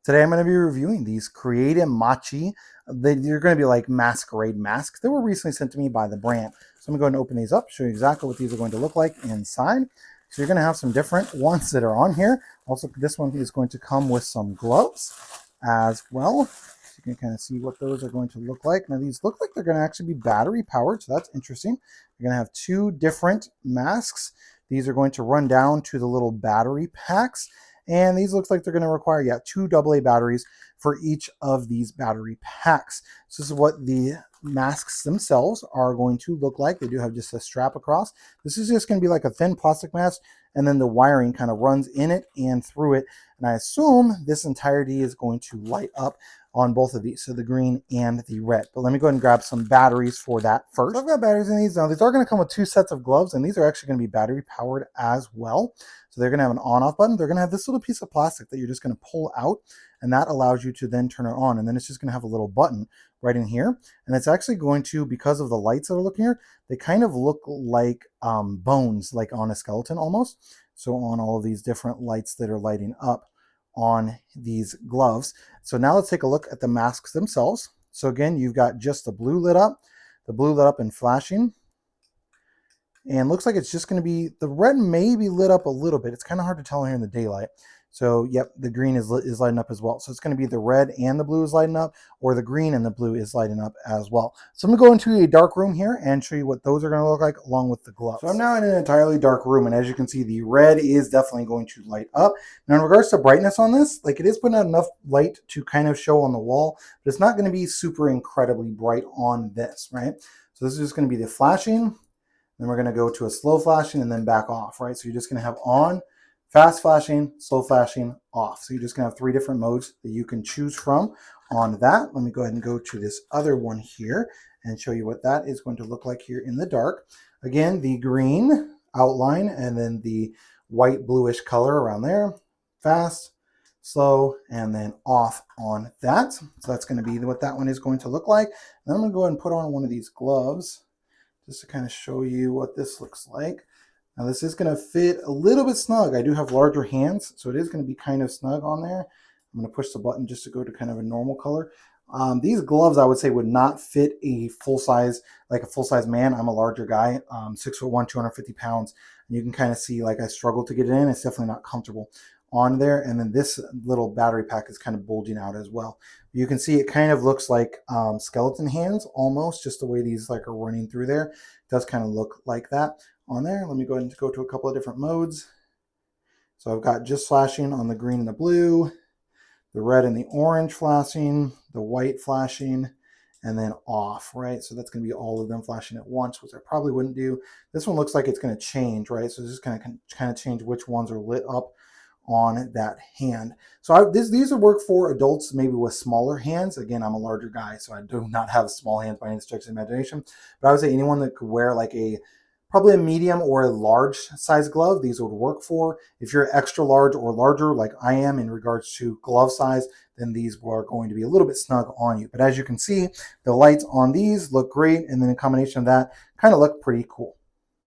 Today I'm going to be reviewing these CreatiMachi. They're going to be like masquerade masks that were recently sent to me by the brand. So I'm going to go and open these up, show you exactly what these are going to look like inside. So you're going to have some different ones that are on here. Also, this one is going to come with some gloves as well. So you can kind of see what those are going to look like. Now these look like they're going to actually be battery powered, so that's interesting. You're going to have two different masks. These are going to run down to the little battery packs. And these looks like they're going to require, two AA batteries for each of these battery packs. So this is what the masks themselves are going to look like. They do have just a strap across. This is just going to be like a thin plastic mask, and then the wiring kind of runs in it and through it. And I assume this entirety is going to light up on both of these, so the green and the red. But let me go ahead and grab some batteries for that first. So I've got batteries in these. Now these are going to come with two sets of gloves, and these are actually going to be battery powered as well. So they're going to have an on-off button. They're going to have this little piece of plastic that you're just going to pull out, and that allows you to then turn it on. And then it's just going to have a little button right in here. And it's actually going to, because of the lights that are looking here, they kind of look like bones, like on a skeleton almost. So on all of these different lights that are lighting up on these gloves. So now let's take a look at the masks themselves. So again, you've got just the blue lit up and flashing. And looks like it's just going to be, the red may be lit up a little bit. It's kind of hard to tell here in the daylight. So yep, the green is lighting up as well. So it's going to be the red and the blue is lighting up, or the green and the blue is lighting up as well. So I'm going to go into a dark room here and show you what those are going to look like along with the gloves. So I'm now in an entirely dark room, and as you can see, the red is definitely going to light up. Now in regards to brightness on this, like it is putting out enough light to kind of show on the wall, but it's not going to be super incredibly bright on this, right? So this is just going to be the flashing. Then we're going to go to a slow flashing and then back off, right? So you're just going to have on, fast flashing, slow flashing, off. So you're just going to have three different modes that you can choose from on that. Let me go ahead and go to this other one here and show you what that is going to look like here in the dark. Again, the green outline and then the white bluish color around there. Fast, slow, and then off on that. So that's going to be what that one is going to look like. And I'm going to go ahead and put on one of these gloves just to kind of show you what this looks like. Now this is going to fit a little bit snug. I do have larger hands, so it is going to be kind of snug on there. I'm going to push the button just to go to kind of a normal color. These gloves, I would say, would not fit a full size, like a full size man. I'm a larger guy, 6'1", 250 pounds. And you can kind of see, like, I struggle to get it in. It's definitely not comfortable on there. And then this little battery pack is kind of bulging out as well. You can see it kind of looks like skeleton hands almost, just the way these like are running through there. It does kind of look like that on there. Let me go ahead and go to a couple of different modes. So I've got just flashing on the green and the blue, the red and the orange flashing, the white flashing, and then off, right? So that's going to be all of them flashing at once, which I probably wouldn't do. This one looks like it's going to change, right? So it's just going to kind of change which ones are lit up on that hand. So these would work for adults maybe with smaller hands. Again, I'm a larger guy, so I do not have small hands by any stretch of the imagination. But I would say anyone that could wear like probably a medium or a large size glove, these would work for. If you're extra large or larger like I am in regards to glove size, then these are going to be a little bit snug on you. But as you can see, the lights on these look great, and then a combination of that kind of look pretty cool.